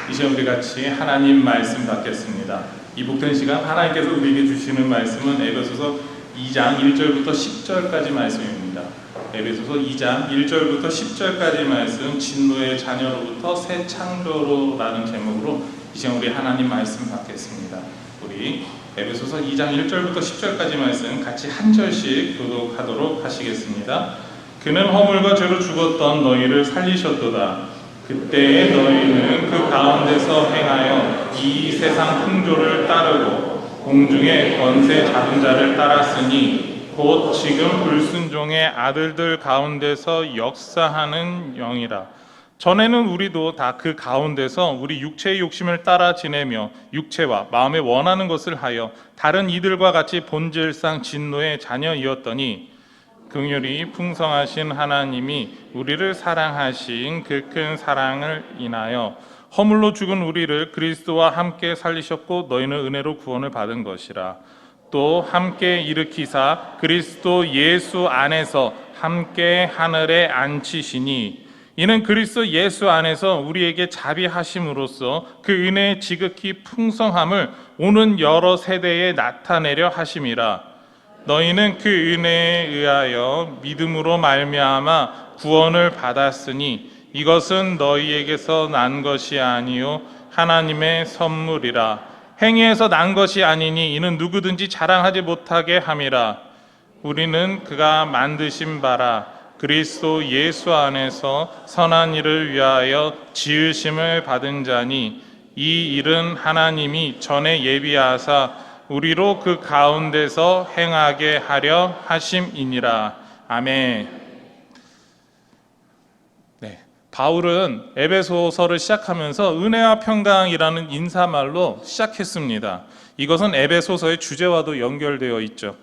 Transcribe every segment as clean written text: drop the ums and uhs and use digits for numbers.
이제 우리 같이 하나님 말씀 받겠습니다. 이 복된 시간 하나님께서 우리에게 주시는 말씀은 에베소서 2장 1절부터 10절까지 말씀입니다. 에베소서 2장 1절부터 10절까지 말씀, 진노의 자녀로부터 새 창조로라는 제목으로 이제 우리 하나님 말씀 받겠습니다. 우리 에베소서 2장 1절부터 10절까지 말씀 같이 한 절씩 교독하도록 하시겠습니다. 그는 허물과 죄로 죽었던 너희를 살리셨도다. 그때의 너희는 그 가운데서 행하여 이 세상 풍조를 따르고 공중의 권세 잡은 자를 따랐으니 곧 지금 불순종의 아들들 가운데서 역사하는 영이라. 전에는 우리도 다 그 가운데서 우리 육체의 욕심을 따라 지내며 육체와 마음에 원하는 것을 하여 다른 이들과 같이 본질상 진노의 자녀이었더니 긍휼이 풍성하신 하나님이 우리를 사랑하신 그 큰 사랑을 인하여 허물로 죽은 우리를 그리스도와 함께 살리셨고 너희는 은혜로 구원을 받은 것이라. 또 함께 일으키사 그리스도 예수 안에서 함께 하늘에 앉히시니 이는 그리스도 예수 안에서 우리에게 자비하심으로써 그 은혜의 지극히 풍성함을 오는 여러 세대에 나타내려 하심이라. 너희는 그 은혜에 의하여 믿음으로 말미암아 구원을 받았으니 이것은 너희에게서 난 것이 아니요 하나님의 선물이라. 행위에서 난 것이 아니니 이는 누구든지 자랑하지 못하게 함이라. 우리는 그가 만드신 바라 그리스도 예수 안에서 선한 일을 위하여 지으심을 받은 자니 이 일은 하나님이 전에 예비하사 우리로 그 가운데서 행하게 하려 하심이니라. 아멘. 네, 바울은 에베소서를 시작하면서 은혜와 평강이라는 인사말로 시작했습니다. 이것은 에베소서의 주제와도 연결되어 있죠.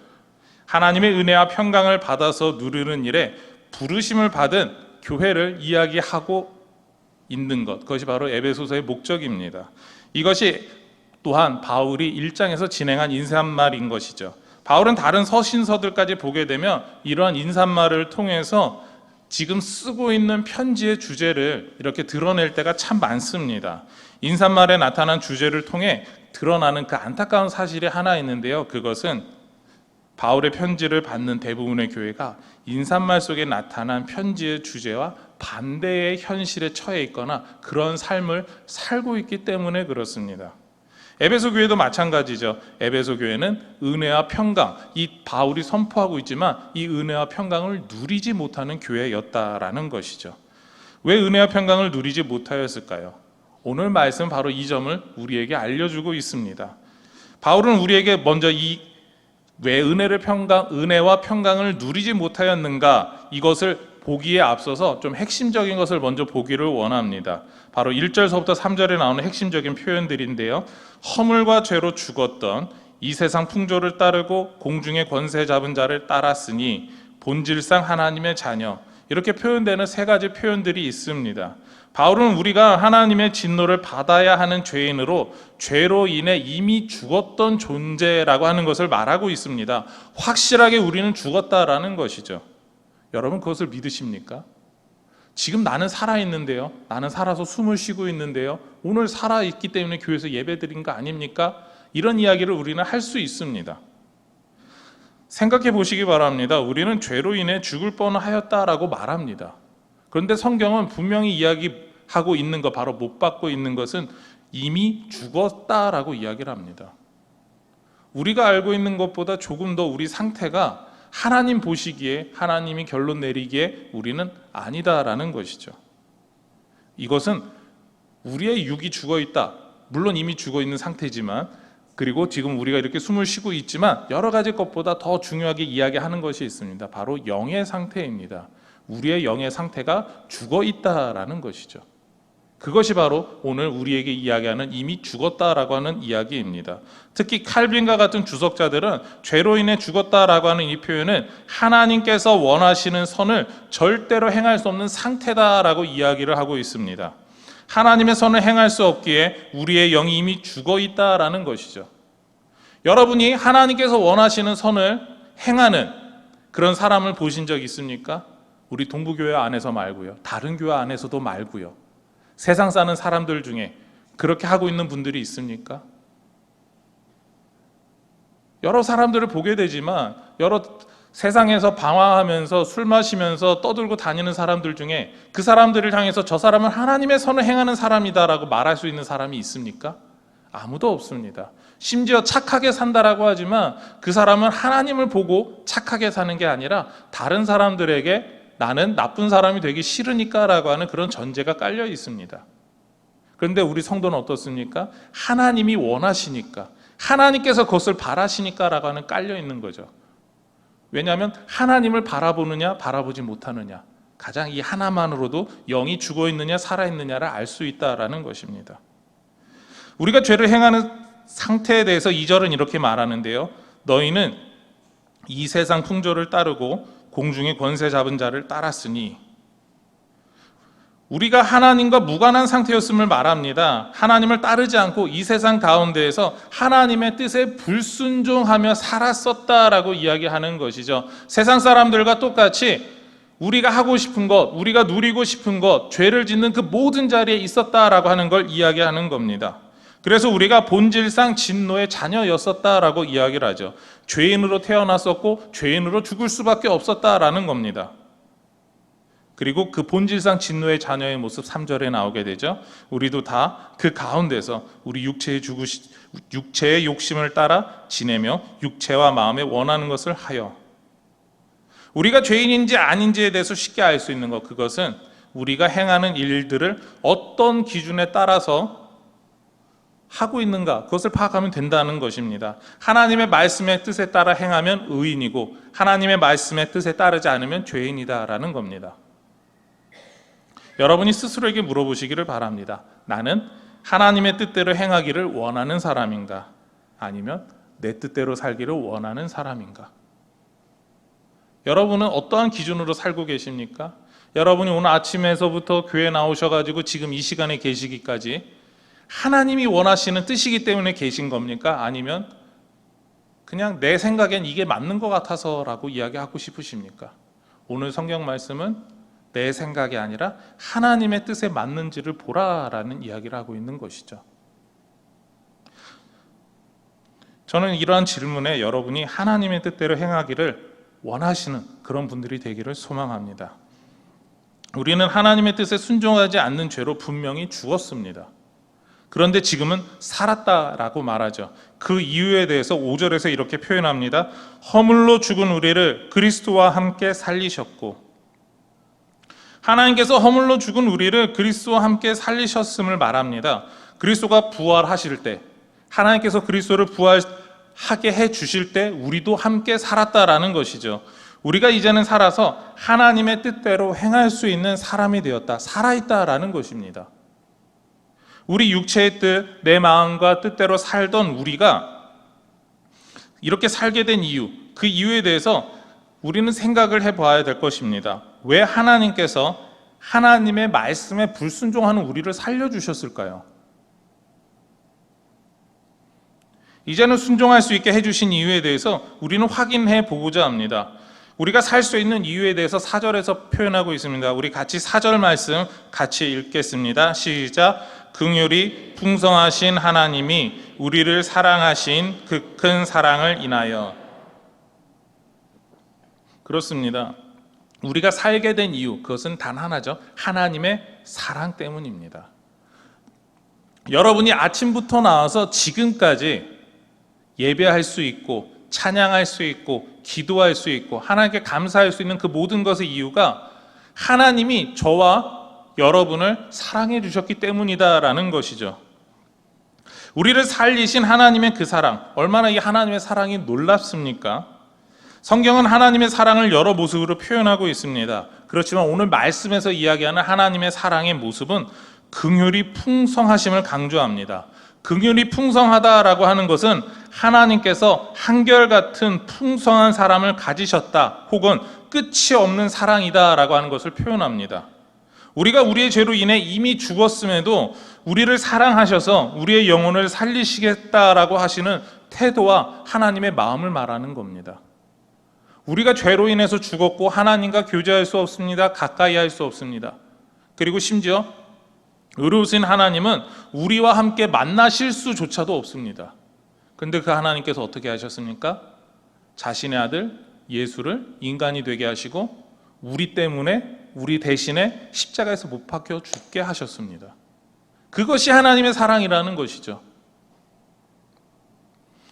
하나님의 은혜와 평강을 받아서 누리는 일에 부르심을 받은 교회를 이야기하고 있는 것, 그것이 바로 에베소서의 목적입니다. 이것이 또한 바울이 1장에서 진행한 인사말인 것이죠. 바울은 다른 서신서들까지 보게 되면 이러한 인사말을 통해서 지금 쓰고 있는 편지의 주제를 이렇게 드러낼 때가 참 많습니다. 인사말에 나타난 주제를 통해 드러나는 그 안타까운 사실이 하나 있는데요. 그것은 바울의 편지를 받는 대부분의 교회가 인사말 속에 나타난 편지의 주제와 반대의 현실에 처해 있거나 그런 삶을 살고 있기 때문에 그렇습니다. 에베소 교회도 마찬가지죠. 에베소 교회는 은혜와 평강, 이 바울이 선포하고 있지만 이 은혜와 평강을 누리지 못하는 교회였다라는 것이죠. 왜 은혜와 평강을 누리지 못하였을까요? 오늘 말씀 바로 이 점을 우리에게 알려주고 있습니다. 바울은 우리에게 먼저 왜 은혜와 평강을 누리지 못하였는가, 이것을 보기에 앞서서 좀 핵심적인 것을 먼저 보기를 원합니다. 바로 1절서부터 3절에 나오는 핵심적인 표현들인데요. 허물과 죄로 죽었던 이 세상 풍조를 따르고 공중의 권세 잡은 자를 따랐으니 본질상 하나님의 자녀, 이렇게 표현되는 세 가지 표현들이 있습니다. 바울은 우리가 하나님의 진노를 받아야 하는 죄인으로 죄로 인해 이미 죽었던 존재라고 하는 것을 말하고 있습니다. 확실하게 우리는 죽었다라는 것이죠. 여러분, 그것을 믿으십니까? 지금 나는 살아있는데요, 나는 살아서 숨을 쉬고 있는데요, 오늘 살아있기 때문에 교회에서 예배드린 거 아닙니까? 이런 이야기를 우리는 할 수 있습니다. 생각해 보시기 바랍니다. 우리는 죄로 인해 죽을 뻔하였다라고 말합니다. 그런데 성경은 분명히 이야기하고 있는 것, 바로 못 받고 있는 것은 이미 죽었다라고 이야기를 합니다. 우리가 알고 있는 것보다 조금 더 우리 상태가 하나님 보시기에, 하나님이 결론 내리기에 우리는 아니다라는 것이죠. 이것은 우리의 육이 죽어 있다, 물론 이미 죽어 있는 상태지만, 그리고 지금 우리가 이렇게 숨을 쉬고 있지만 여러 가지 것보다 더 중요하게 이야기하는 것이 있습니다. 바로 영의 상태입니다. 우리의 영의 상태가 죽어 있다라는 것이죠. 그것이 바로 오늘 우리에게 이야기하는 이미 죽었다라고 하는 이야기입니다. 특히 칼빈과 같은 주석자들은 죄로 인해 죽었다라고 하는 이 표현은 하나님께서 원하시는 선을 절대로 행할 수 없는 상태다라고 이야기를 하고 있습니다. 하나님의 선을 행할 수 없기에 우리의 영이 이미 죽어 있다라는 것이죠. 여러분이 하나님께서 원하시는 선을 행하는 그런 사람을 보신 적 있습니까? 우리 동부교회 안에서 말고요, 다른 교회 안에서도 말고요, 세상 사는 사람들 중에 그렇게 하고 있는 분들이 있습니까? 여러 사람들을 보게 되지만 여러 세상에서 방황하면서 술 마시면서 떠들고 다니는 사람들 중에 그 사람들을 향해서 저 사람은 하나님의 선을 행하는 사람이다라고 말할 수 있는 사람이 있습니까? 아무도 없습니다. 심지어 착하게 산다라고 하지만 그 사람은 하나님을 보고 착하게 사는 게 아니라 다른 사람들에게 나는 나쁜 사람이 되기 싫으니까라고 하는 그런 전제가 깔려 있습니다. 그런데 우리 성도는 어떻습니까? 하나님이 원하시니까, 하나님께서 그것을 바라시니까라고 하는 깔려 있는 거죠. 왜냐하면 하나님을 바라보느냐 바라보지 못하느냐, 가장 이 하나만으로도 영이 죽어 있느냐 살아 있느냐를 알 수 있다라는 것입니다. 우리가 죄를 행하는 상태에 대해서 2절은 이렇게 말하는데요. 너희는 이 세상 풍조를 따르고 공중의 권세 잡은 자를 따랐으니, 우리가 하나님과 무관한 상태였음을 말합니다. 하나님을 따르지 않고 이 세상 가운데에서 하나님의 뜻에 불순종하며 살았었다라고 이야기하는 것이죠. 세상 사람들과 똑같이 우리가 하고 싶은 것, 우리가 누리고 싶은 것, 죄를 짓는 그 모든 자리에 있었다라고 하는 걸 이야기하는 겁니다. 그래서 우리가 본질상 진노의 자녀였었다라고 이야기를 하죠. 죄인으로 태어났었고 죄인으로 죽을 수밖에 없었다라는 겁니다. 그리고 그 본질상 진노의 자녀의 모습 3절에 나오게 되죠. 우리도 다 그 가운데서 우리 육체의 욕심을 따라 지내며 육체와 마음에 원하는 것을 하여, 우리가 죄인인지 아닌지에 대해서 쉽게 알 수 있는 것, 그것은 우리가 행하는 일들을 어떤 기준에 따라서 하고 있는가, 그것을 파악하면 된다는 것입니다. 하나님의 말씀의 뜻에 따라 행하면 의인이고 하나님의 말씀의 뜻에 따르지 않으면 죄인이다라는 겁니다. 여러분이 스스로에게 물어보시기를 바랍니다. 나는 하나님의 뜻대로 행하기를 원하는 사람인가? 아니면 내 뜻대로 살기를 원하는 사람인가? 여러분은 어떠한 기준으로 살고 계십니까? 여러분이 오늘 아침에서부터 교회 나오셔가지고 지금 이 시간에 계시기까지 하나님이 원하시는 뜻이기 때문에 계신 겁니까? 아니면 그냥 내 생각엔 이게 맞는 것 같아서라고 이야기하고 싶으십니까? 오늘 성경 말씀은 내 생각이 아니라 하나님의 뜻에 맞는지를 보라라는 이야기를 하고 있는 것이죠. 저는 이러한 질문에 여러분이 하나님의 뜻대로 행하기를 원하시는 그런 분들이 되기를 소망합니다. 우리는 하나님의 뜻에 순종하지 않는 죄로 분명히 죽었습니다. 그런데 지금은 살았다라고 말하죠. 그 이유에 대해서 5절에서 이렇게 표현합니다. 허물로 죽은 우리를 그리스도와 함께 살리셨고, 하나님께서 허물로 죽은 우리를 그리스도와 함께 살리셨음을 말합니다. 그리스도가 부활하실 때, 하나님께서 그리스도를 부활하게 해주실 때 우리도 함께 살았다라는 것이죠. 우리가 이제는 살아서 하나님의 뜻대로 행할 수 있는 사람이 되었다, 살아있다라는 것입니다. 우리 육체의 뜻, 내 마음과 뜻대로 살던 우리가 이렇게 살게 된 이유, 그 이유에 대해서 우리는 생각을 해봐야 될 것입니다. 왜 하나님께서 하나님의 말씀에 불순종하는 우리를 살려주셨을까요? 이제는 순종할 수 있게 해주신 이유에 대해서 우리는 확인해 보고자 합니다. 우리가 살 수 있는 이유에 대해서 4절에서 표현하고 있습니다. 우리 같이 4절 말씀 같이 읽겠습니다. 시작. 긍휼이 풍성하신 하나님이 우리를 사랑하신 그 큰 사랑을 인하여. 그렇습니다. 우리가 살게 된 이유, 그것은 단 하나죠. 하나님의 사랑 때문입니다. 여러분이 아침부터 나와서 지금까지 예배할 수 있고 찬양할 수 있고 기도할 수 있고 하나님께 감사할 수 있는 그 모든 것의 이유가 하나님이 저와 여러분을 사랑해 주셨기 때문이다라는 것이죠. 우리를 살리신 하나님의 그 사랑, 얼마나 이 하나님의 사랑이 놀랍습니까? 성경은 하나님의 사랑을 여러 모습으로 표현하고 있습니다. 그렇지만 오늘 말씀에서 이야기하는 하나님의 사랑의 모습은 긍휼이 풍성하심을 강조합니다. 긍휼이 풍성하다라고 하는 것은 하나님께서 한결같은 풍성한 사랑을 가지셨다, 혹은 끝이 없는 사랑이다라고 하는 것을 표현합니다. 우리가 우리의 죄로 인해 이미 죽었음에도 우리를 사랑하셔서 우리의 영혼을 살리시겠다라고 하시는 태도와 하나님의 마음을 말하는 겁니다. 우리가 죄로 인해서 죽었고 하나님과 교제할 수 없습니다. 가까이 할 수 없습니다. 그리고 심지어 의로우신 하나님은 우리와 함께 만나실 수조차도 없습니다. 근데 그 하나님께서 어떻게 하셨습니까? 자신의 아들 예수를 인간이 되게 하시고 우리 때문에, 우리 대신에 십자가에서 못 박혀 죽게 하셨습니다. 그것이 하나님의 사랑이라는 것이죠.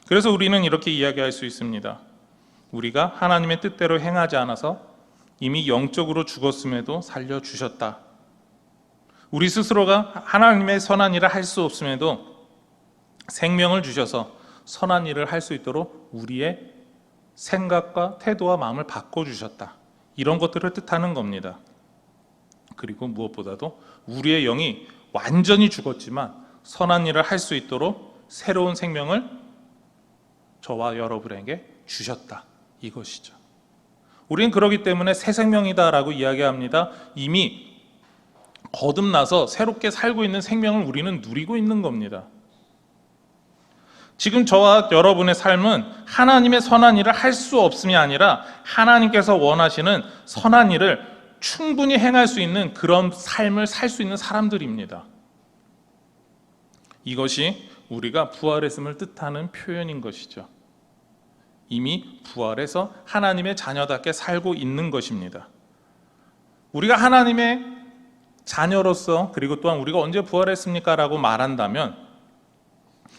그래서 우리는 이렇게 이야기할 수 있습니다. 우리가 하나님의 뜻대로 행하지 않아서 이미 영적으로 죽었음에도 살려주셨다. 우리 스스로가 하나님의 선한 일을 할 수 없음에도 생명을 주셔서 선한 일을 할 수 있도록 우리의 생각과 태도와 마음을 바꿔주셨다. 이런 것들을 뜻하는 겁니다. 그리고 무엇보다도 우리의 영이 완전히 죽었지만 선한 일을 할 수 있도록 새로운 생명을 저와 여러분에게 주셨다. 이것이죠. 우리는 그러기 때문에 새 생명이다라고 이야기합니다. 이미 거듭나서 새롭게 살고 있는 생명을 우리는 누리고 있는 겁니다. 지금 저와 여러분의 삶은 하나님의 선한 일을 할 수 없음이 아니라 하나님께서 원하시는 선한 일을 충분히 행할 수 있는 그런 삶을 살 수 있는 사람들입니다. 이것이 우리가 부활했음을 뜻하는 표현인 것이죠. 이미 부활해서 하나님의 자녀답게 살고 있는 것입니다. 우리가 하나님의 자녀로서, 그리고 또한 우리가 언제 부활했습니까? 라고 말한다면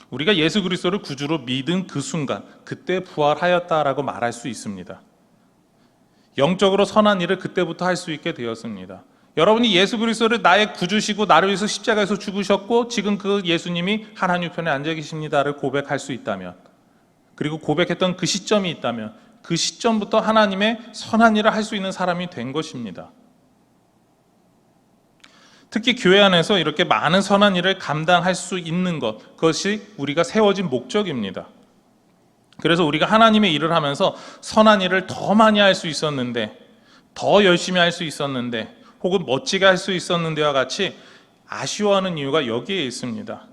우리가 예수 그리스도를 구주로 믿은 그 순간, 그때 부활하였다라고 말할 수 있습니다. 영적으로 선한 일을 그때부터 할 수 있게 되었습니다. 여러분이 예수 그리스도를 나의 구주시고 나를 위해서 십자가에서 죽으셨고 지금 그 예수님이 하나님 우편에 앉아 계십니다를 고백할 수 있다면, 그리고 고백했던 그 시점이 있다면 그 시점부터 하나님의 선한 일을 할 수 있는 사람이 된 것입니다. 특히 교회 안에서 이렇게 많은 선한 일을 감당할 수 있는 것, 그것이 우리가 세워진 목적입니다. 그래서 우리가 하나님의 일을 하면서 선한 일을 더 많이 할 수 있었는데, 더 열심히 할 수 있었는데, 혹은 멋지게 할 수 있었는데와 같이 아쉬워하는 이유가 여기에 있습니다.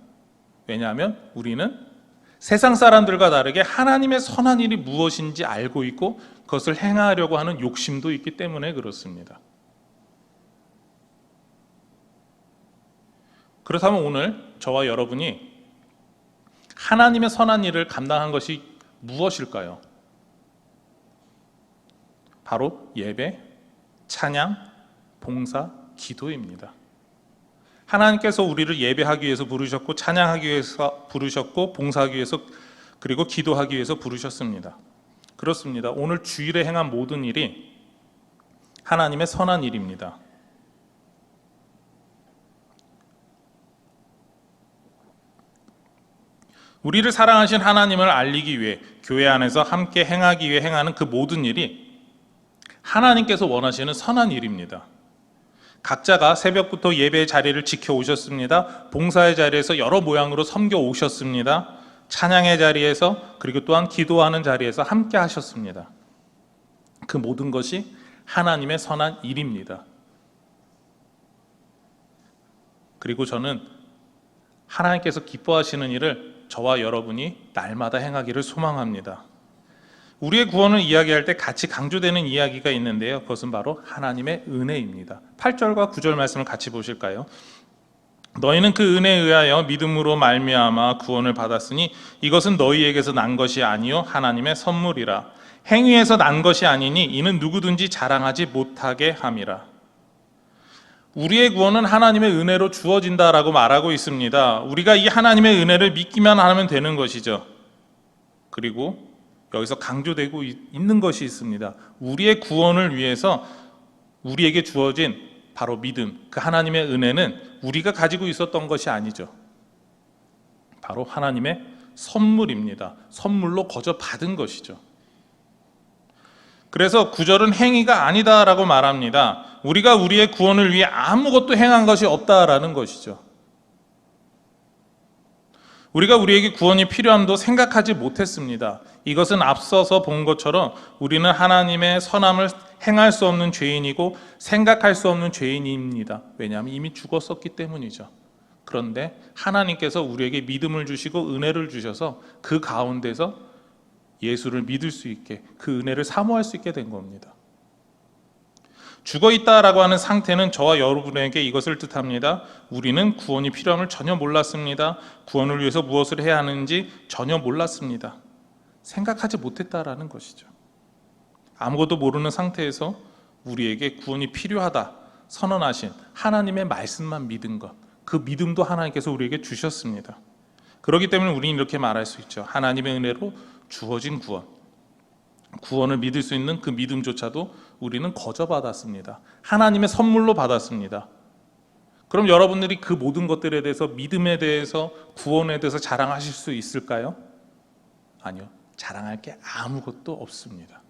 왜냐하면 우리는 세상 사람들과 다르게 하나님의 선한 일이 무엇인지 알고 있고 그것을 행하려고 하는 욕심도 있기 때문에 그렇습니다. 그렇다면 오늘 저와 여러분이 하나님의 선한 일을 감당한 것이 무엇일까요? 바로 예배, 찬양, 봉사, 기도입니다. 하나님께서 우리를 예배하기 위해서 부르셨고, 찬양하기 위해서 부르셨고, 봉사하기 위해서, 그리고 기도하기 위해서 부르셨습니다. 그렇습니다. 오늘 주일에 행한 모든 일이 하나님의 선한 일입니다. 우리를 사랑하신 하나님을 알리기 위해 교회 안에서 함께 행하기 위해 행하는 그 모든 일이 하나님께서 원하시는 선한 일입니다. 각자가 새벽부터 예배의 자리를 지켜오셨습니다. 봉사의 자리에서 여러 모양으로 섬겨오셨습니다. 찬양의 자리에서, 그리고 또한 기도하는 자리에서 함께 하셨습니다. 그 모든 것이 하나님의 선한 일입니다. 그리고 저는 하나님께서 기뻐하시는 일을 저와 여러분이 날마다 행하기를 소망합니다. 우리의 구원을 이야기할 때 같이 강조되는 이야기가 있는데요. 그것은 바로 하나님의 은혜입니다. 8절과 9절 말씀을 같이 보실까요? 너희는 그 은혜에 의하여 믿음으로 말미암아 구원을 받았으니 이것은 너희에게서 난 것이 아니요 하나님의 선물이라. 행위에서 난 것이 아니니 이는 누구든지 자랑하지 못하게 함이라. 우리의 구원은 하나님의 은혜로 주어진다라고 말하고 있습니다. 우리가 이 하나님의 은혜를 믿기만 하면 되는 것이죠. 그리고 여기서 강조되고 있는 것이 있습니다. 우리의 구원을 위해서 우리에게 주어진 바로 믿음, 그 하나님의 은혜는 우리가 가지고 있었던 것이 아니죠. 바로 하나님의 선물입니다. 선물로 거저 받은 것이죠. 그래서 9절은 행위가 아니다라고 말합니다. 우리가 우리의 구원을 위해 아무것도 행한 것이 없다라는 것이죠. 우리가 우리에게 구원이 필요함도 생각하지 못했습니다. 이것은 앞서서 본 것처럼 우리는 하나님의 선함을 행할 수 없는 죄인이고 생각할 수 없는 죄인입니다. 왜냐하면 이미 죽었었기 때문이죠. 그런데 하나님께서 우리에게 믿음을 주시고 은혜를 주셔서 그 가운데서 예수를 믿을 수 있게, 그 은혜를 사모할 수 있게 된 겁니다. 죽어 있다라고 하는 상태는 저와 여러분에게 이것을 뜻합니다. 우리는 구원이 필요함을 전혀 몰랐습니다. 구원을 위해서 무엇을 해야 하는지 전혀 몰랐습니다. 생각하지 못했다라는 것이죠. 아무것도 모르는 상태에서 우리에게 구원이 필요하다 선언하신 하나님의 말씀만 믿은 것, 그 믿음도 하나님께서 우리에게 주셨습니다. 그렇기 때문에 우리는 이렇게 말할 수 있죠. 하나님의 은혜로 주어진 구원을 믿을 수 있는 그 믿음조차도 우리는 거저 받았습니다. 하나님의 선물로 받았습니다. 그럼 여러분들이 그 모든 것들에 대해서, 믿음에 대해서, 구원에 대해서 자랑하실 수 있을까요? 아니요. 자랑할 게 아무것도 없습니다.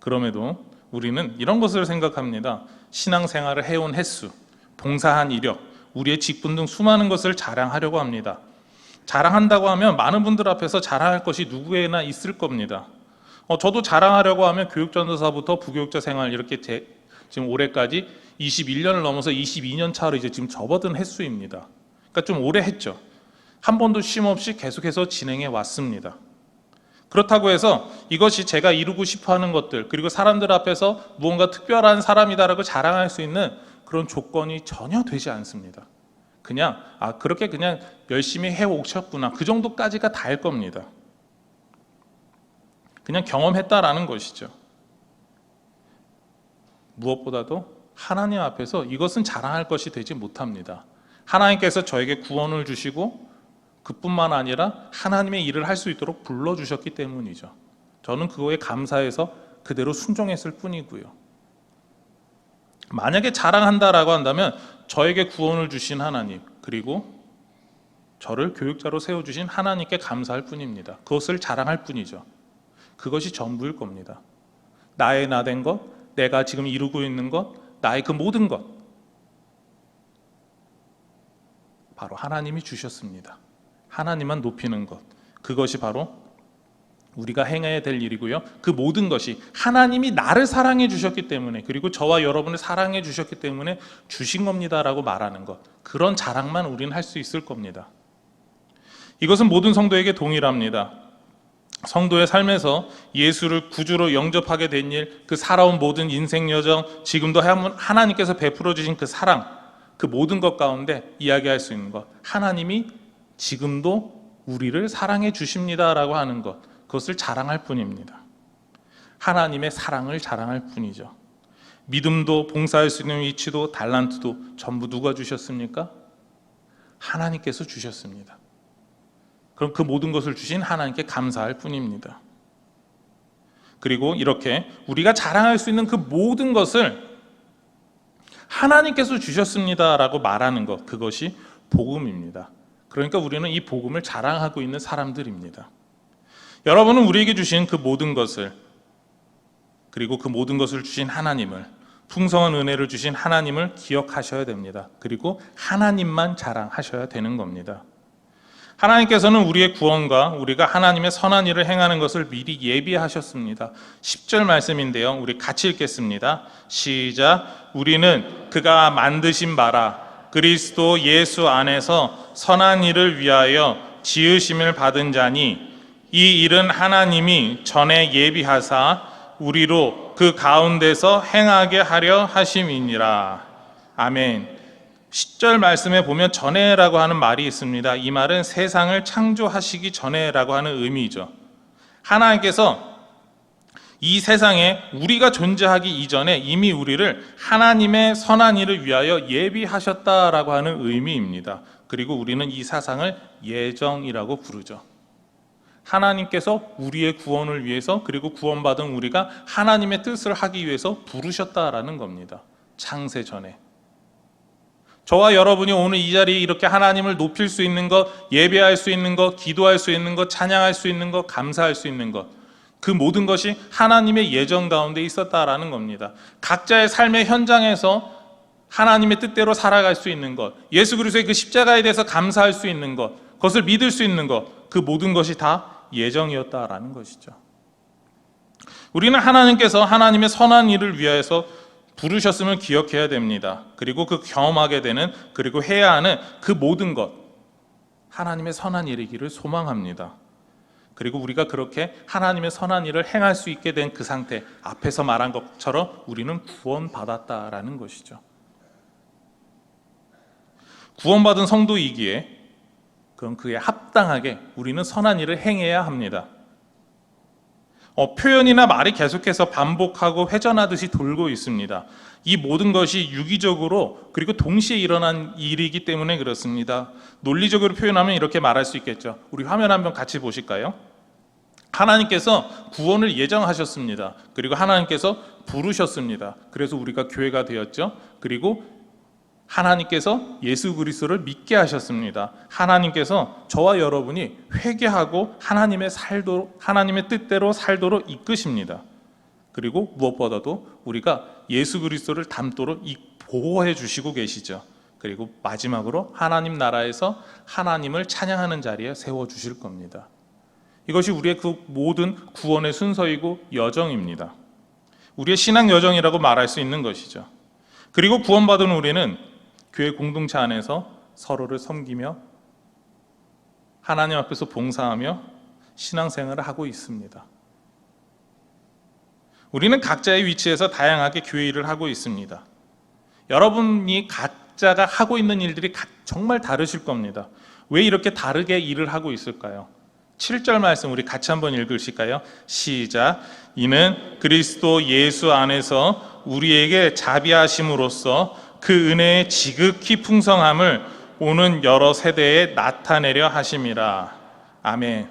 그럼에도 우리는 이런 것을 생각합니다. 신앙생활을 해온 횟수, 봉사한 이력, 우리의 직분 등 수많은 것을 자랑하려고 합니다. 자랑한다고 하면 많은 분들 앞에서 자랑할 것이 누구에나 있을 겁니다. 저도 자랑하려고 하면 교육전도사부터 부교육자 생활 이렇게 지금 올해까지 21년을 넘어서 22년 차로 이제 지금 접어든 횟수입니다. 그러니까 좀 오래 했죠. 한 번도 쉼 없이 계속해서 진행해 왔습니다. 그렇다고 해서 이것이 제가 이루고 싶어하는 것들, 그리고 사람들 앞에서 무언가 특별한 사람이다라고 자랑할 수 있는 그런 조건이 전혀 되지 않습니다. 그냥 그렇게 그냥 열심히 해오셨구나, 그 정도까지가 다일 겁니다. 그냥 경험했다라는 것이죠. 무엇보다도 하나님 앞에서 이것은 자랑할 것이 되지 못합니다. 하나님께서 저에게 구원을 주시고 그뿐만 아니라 하나님의 일을 할 수 있도록 불러주셨기 때문이죠. 저는 그거에 감사해서 그대로 순종했을 뿐이고요. 만약에 자랑한다라고 한다면 저에게 구원을 주신 하나님, 그리고 저를 교육자로 세워주신 하나님께 감사할 뿐입니다. 그것을 자랑할 뿐이죠. 그것이 전부일 겁니다. 나의 나된 것, 내가 지금 이루고 있는 것, 나의 그 모든 것, 바로 하나님이 주셨습니다. 하나님만 높이는 것, 그것이 바로 우리가 행해야 될 일이고요. 그 모든 것이 하나님이 나를 사랑해 주셨기 때문에, 그리고 저와 여러분을 사랑해 주셨기 때문에 주신 겁니다라고 말하는 것, 그런 자랑만 우리는 할 수 있을 겁니다. 이것은 모든 성도에게 동일합니다. 성도의 삶에서 예수를 구주로 영접하게 된 일, 그 살아온 모든 인생 여정, 지금도 하나님께서 베풀어 주신 그 사랑, 그 모든 것 가운데 이야기할 수 있는 것, 하나님이 지금도 우리를 사랑해 주십니다라고 하는 것, 그것을 자랑할 뿐입니다. 하나님의 사랑을 자랑할 뿐이죠. 믿음도, 봉사할 수 있는 위치도, 달란트도 전부 누가 주셨습니까? 하나님께서 주셨습니다. 그럼 그 모든 것을 주신 하나님께 감사할 뿐입니다. 그리고 이렇게 우리가 자랑할 수 있는 그 모든 것을 하나님께서 주셨습니다라고 말하는 것, 그것이 복음입니다. 그러니까 우리는 이 복음을 자랑하고 있는 사람들입니다. 여러분은 우리에게 주신 그 모든 것을, 그리고 그 모든 것을 주신 하나님을, 풍성한 은혜를 주신 하나님을 기억하셔야 됩니다. 그리고 하나님만 자랑하셔야 되는 겁니다. 하나님께서는 우리의 구원과 우리가 하나님의 선한 일을 행하는 것을 미리 예비하셨습니다. 10절 말씀인데요, 우리 같이 읽겠습니다. 시작. 우리는 그가 만드신 바라 그리스도 예수 안에서 선한 일을 위하여 지으심을 받은 자니, 이 일은 하나님이 전에 예비하사 우리로 그 가운데서 행하게 하려 하심이니라. 아멘. 10절 말씀에 보면 전에라고 하는 말이 있습니다. 이 말은 세상을 창조하시기 전에라고 하는 의미죠. 하나님께서 이 세상에 우리가 존재하기 이전에 이미 우리를 하나님의 선한 일을 위하여 예비하셨다라고 하는 의미입니다. 그리고 우리는 이 사상을 예정이라고 부르죠. 하나님께서 우리의 구원을 위해서, 그리고 구원받은 우리가 하나님의 뜻을 하기 위해서 부르셨다라는 겁니다. 창세 전에. 저와 여러분이 오늘 이 자리에 이렇게 하나님을 높일 수 있는 것, 예배할 수 있는 것, 기도할 수 있는 것, 찬양할 수 있는 것, 감사할 수 있는 것, 그 모든 것이 하나님의 예정 가운데 있었다라는 겁니다. 각자의 삶의 현장에서 하나님의 뜻대로 살아갈 수 있는 것, 예수 그리스도의 그 십자가에 대해서 감사할 수 있는 것, 그것을 믿을 수 있는 것, 그 모든 것이 다 예정이었다라는 것이죠. 우리는 하나님께서 하나님의 선한 일을 위해서 부르셨음을 기억해야 됩니다. 그리고 그 경험하게 되는, 그리고 해야 하는 그 모든 것, 하나님의 선한 일이기를 소망합니다. 그리고 우리가 그렇게 하나님의 선한 일을 행할 수 있게 된 그 상태, 앞에서 말한 것처럼 우리는 구원받았다라는 것이죠. 구원받은 성도이기에 그럼 그에 합당하게 우리는 선한 일을 행해야 합니다. 표현이나 말이 계속해서 반복하고 회전하듯이 돌고 있습니다. 이 모든 것이 유기적으로 그리고 동시에 일어난 일이기 때문에 그렇습니다. 논리적으로 표현하면 이렇게 말할 수 있겠죠. 우리 화면 한번 같이 보실까요? 하나님께서 구원을 예정하셨습니다. 그리고 하나님께서 부르셨습니다. 그래서 우리가 교회가 되었죠. 그리고 하나님께서 예수 그리스도를 믿게 하셨습니다. 하나님께서 저와 여러분이 회개하고 하나님의 뜻대로 살도록 이끄십니다. 그리고 무엇보다도 우리가 예수 그리스도를 닮도록 보호해 주시고 계시죠. 그리고 마지막으로 하나님 나라에서 하나님을 찬양하는 자리에 세워 주실 겁니다. 이것이 우리의 그 모든 구원의 순서이고 여정입니다. 우리의 신앙 여정이라고 말할 수 있는 것이죠. 그리고 구원받은 우리는 교회 공동체 안에서 서로를 섬기며 하나님 앞에서 봉사하며 신앙생활을 하고 있습니다. 우리는 각자의 위치에서 다양하게 교회 일을 하고 있습니다. 여러분이 각자가 하고 있는 일들이 정말 다르실 겁니다. 왜 이렇게 다르게 일을 하고 있을까요? 7절 말씀 우리 같이 한번 읽으실까요? 시작. 이는 그리스도 예수 안에서 우리에게 자비하심으로써 그 은혜의 지극히 풍성함을 오는 여러 세대에 나타내려 하심이라. 아멘.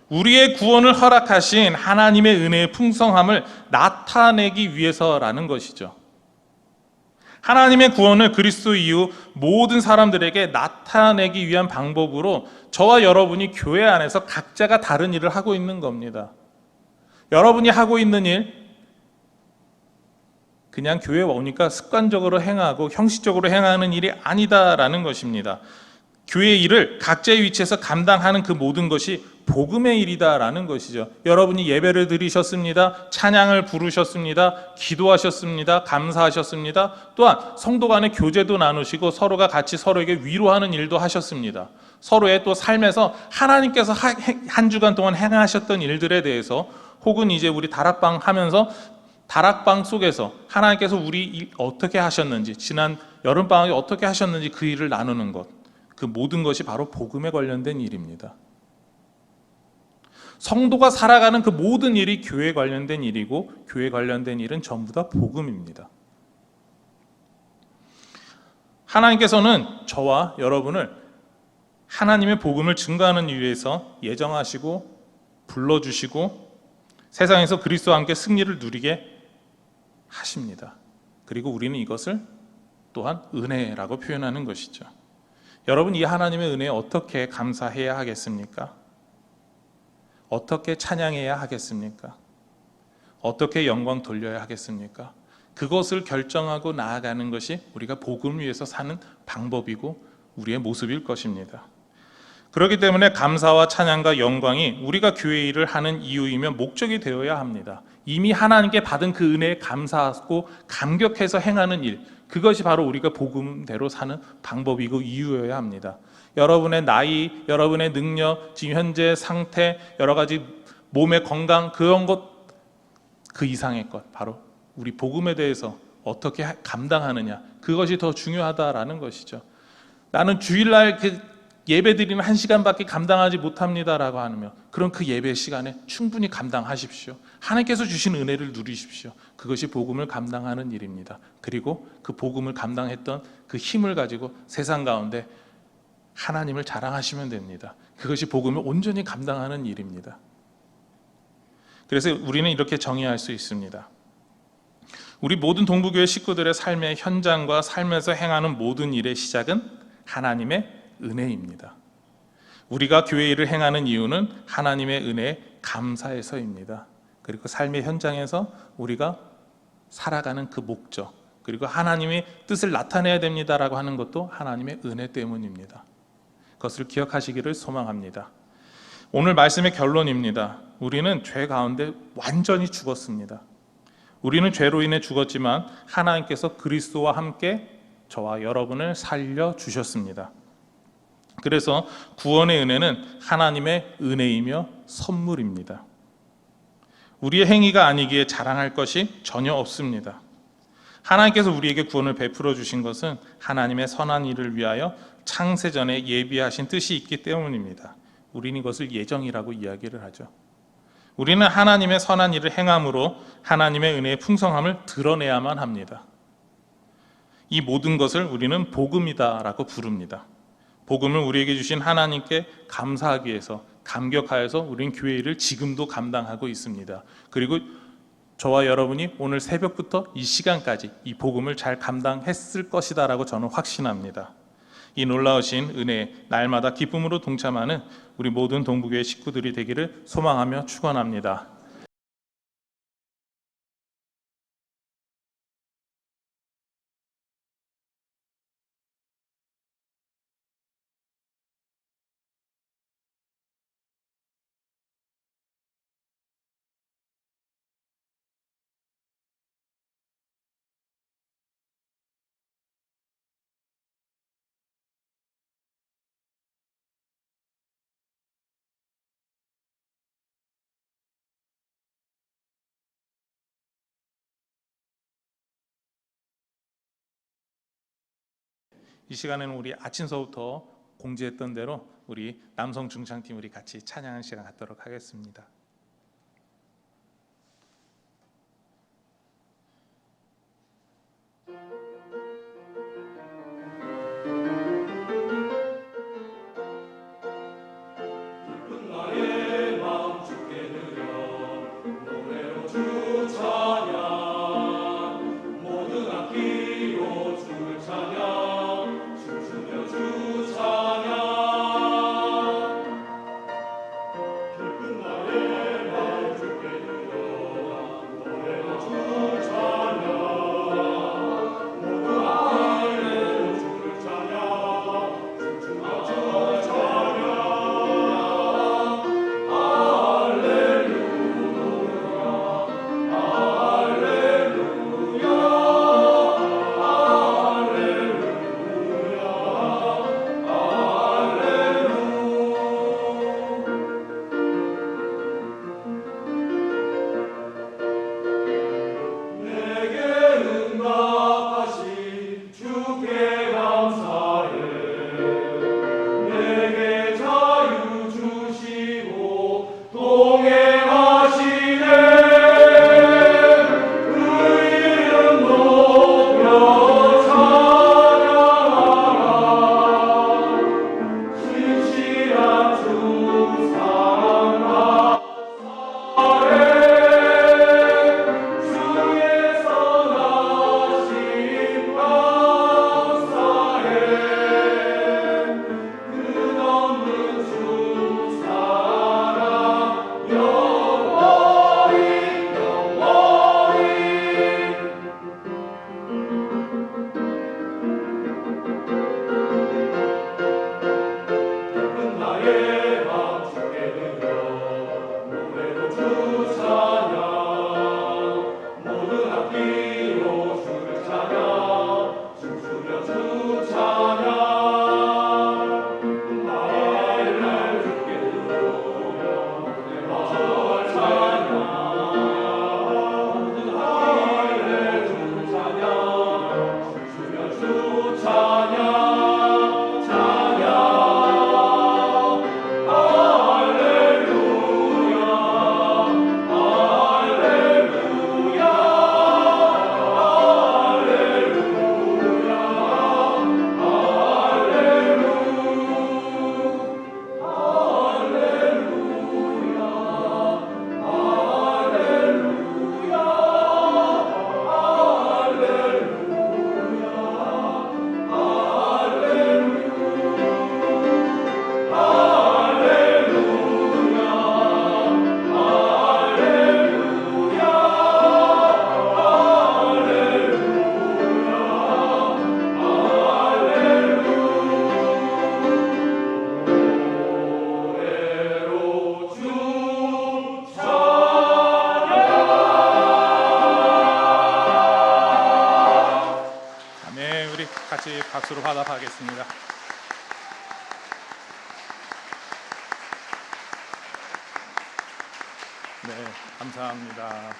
우리의 구원을 허락하신 하나님의 은혜의 풍성함을 나타내기 위해서라는 것이죠. 하나님의 구원을 그리스도 이후 모든 사람들에게 나타내기 위한 방법으로 저와 여러분이 교회 안에서 각자가 다른 일을 하고 있는 겁니다. 여러분이 하고 있는 일, 그냥 교회에 오니까 습관적으로 행하고 형식적으로 행하는 일이 아니다라는 것입니다. 교회의 일을 각자의 위치에서 감당하는 그 모든 것이 복음의 일이다라는 것이죠. 여러분이 예배를 드리셨습니다. 찬양을 부르셨습니다. 기도하셨습니다. 감사하셨습니다. 또한 성도 간의 교제도 나누시고 서로가 같이 서로에게 위로하는 일도 하셨습니다. 서로의 또 삶에서 하나님께서 한 주간 동안 행하셨던 일들에 대해서 혹은 이제 우리 다락방 하면서 다락방 속에서 하나님께서 우리 일 어떻게 하셨는지, 지난 여름방학에 어떻게 하셨는지 그 일을 나누는 것, 그 모든 것이 바로 복음에 관련된 일입니다. 성도가 살아가는 그 모든 일이 교회에 관련된 일이고, 교회에 관련된 일은 전부 다 복음입니다. 하나님께서는 저와 여러분을 하나님의 복음을 증거하는 위해서 예정하시고 불러주시고 세상에서 그리스도와 함께 승리를 누리게 하십니다. 그리고 우리는 이것을 또한 은혜라고 표현하는 것이죠. 여러분, 이 하나님의 은혜에 어떻게 감사해야 하겠습니까? 어떻게 찬양해야 하겠습니까? 어떻게 영광 돌려야 하겠습니까? 그것을 결정하고 나아가는 것이 우리가 복음을 위해서 사는 방법이고 우리의 모습일 것입니다. 그렇기 때문에 감사와 찬양과 영광이 우리가 교회 일을 하는 이유이며 목적이 되어야 합니다. 이미 하나님께 받은 그 은혜에 감사하고 감격해서 행하는 일, 그것이 바로 우리가 복음대로 사는 방법이고 이유여야 합니다. 여러분의 나이, 여러분의 능력, 지금 현재 상태, 여러 가지 몸의 건강, 그런 것, 그 이상의 것, 바로 우리 복음에 대해서 어떻게 감당하느냐, 그것이 더 중요하다라는 것이죠. 나는 주일날 예배 드리는 1시간밖에 감당하지 못합니다라고 하며, 그럼 그 예배 시간에 충분히 감당하십시오. 하나님께서 주신 은혜를 누리십시오. 그것이 복음을 감당하는 일입니다. 그리고 그 복음을 감당했던 그 힘을 가지고 세상 가운데 하나님을 자랑하시면 됩니다. 그것이 복음을 온전히 감당하는 일입니다. 그래서 우리는 이렇게 정의할 수 있습니다. 우리 모든 동부교회 식구들의 삶의 현장과 삶에서 행하는 모든 일의 시작은 하나님의 은혜입니다. 우리가 교회 일을 행하는 이유는 하나님의 은혜에 감사해서입니다. 그리고 삶의 현장에서 우리가 살아가는 그 목적, 그리고 하나님의 뜻을 나타내야 됩니다라고 하는 것도 하나님의 은혜 때문입니다. 그것을 기억하시기를 소망합니다. 오늘 말씀의 결론입니다. 우리는 죄 가운데 완전히 죽었습니다. 우리는 죄로 인해 죽었지만 하나님께서 그리스도와 함께 저와 여러분을 살려주셨습니다. 그래서 구원의 은혜는 하나님의 은혜이며 선물입니다. 우리의 행위가 아니기에 자랑할 것이 전혀 없습니다. 하나님께서 우리에게 구원을 베풀어 주신 것은 하나님의 선한 일을 위하여 창세전에 예비하신 뜻이 있기 때문입니다. 우리는 이것을 예정이라고 이야기를 하죠. 우리는 하나님의 선한 일을 행함으로 하나님의 은혜의 풍성함을 드러내야만 합니다. 이 모든 것을 우리는 복음이다라고 부릅니다. 복음을 우리에게 주신 하나님께 감사하기 위해서, 감격하여서 우리는 교회 일을 지금도 감당하고 있습니다. 그리고 저와 여러분이 오늘 새벽부터 이 시간까지 이 복음을 잘 감당했을 것이다라고 저는 확신합니다. 이 놀라우신 은혜에 날마다 기쁨으로 동참하는 우리 모든 동부교회 식구들이 되기를 소망하며 축원합니다. 이 시간에는 우리 아침서부터 공지했던 대로 우리 남성 중창팀 우리 같이 찬양하는 시간 갖도록 하겠습니다. 박수로 화답하겠습니다. 감사합니다.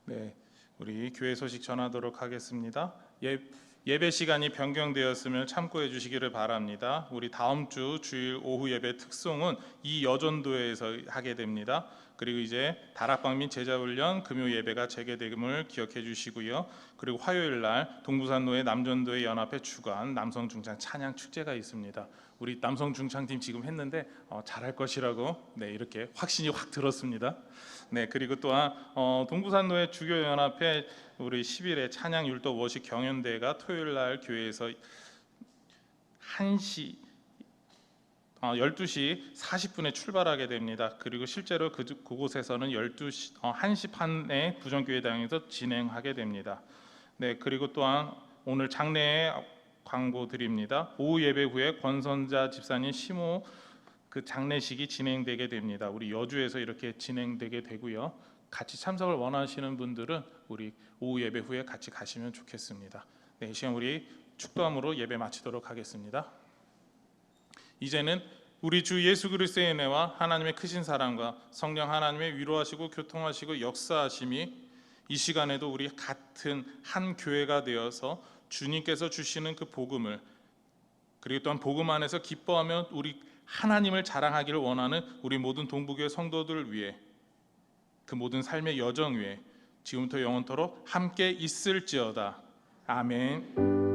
네, 우리 교회 소식 전하도록 하겠습니다. 예배 시간이 변경되었음을 참고해 주시기를 바랍니다. 우리 다음 주 주일 오후 예배 특송은 이 여전도에서 하게 됩니다. 그리고 이제 다락방 및 제자훈련 금요 예배가 재개됨을 기억해 주시고요. 그리고 화요일 날 동부산로의 남전도회 연합회 주관 남성중창 찬양 축제가 있습니다. 우리 남성중창팀 지금 했는데 잘할 것이라고 이렇게 확신이 확 들었습니다. 네, 그리고 또한 동부산로의 주교연합회 우리 10일에 찬양 율도 워십 경연대회가 토요일 날 교회에서 12시 40분에 출발하게 됩니다. 그리고 실제로 그곳에서는 1시 반에 부정교회당에서 진행하게 됩니다. 네, 그리고 또한 오늘 장례 광고 드립니다. 오후 예배 후에 권선자 집사님 시모 그 장례식이 진행되게 됩니다. 우리 여주에서 이렇게 진행되게 되고요. 같이 참석을 원하시는 분들은 우리 오후 예배 후에 같이 가시면 좋겠습니다. 네, 이 시간 우리 축도함으로 예배 마치도록 하겠습니다. 이제는 우리 주 예수 그리스도의 은혜와 하나님의 크신 사랑과 성령 하나님의 위로하시고 교통하시고 역사하심이 이 시간에도 우리 같은 한 교회가 되어서 주님께서 주시는 그 복음을, 그리고 또한 복음 안에서 기뻐하며 우리 하나님을 자랑하기를 원하는 우리 모든 동부교회 성도들을 위해 그 모든 삶의 여정 위에 지금부터 영원토록 함께 있을지어다. 아멘.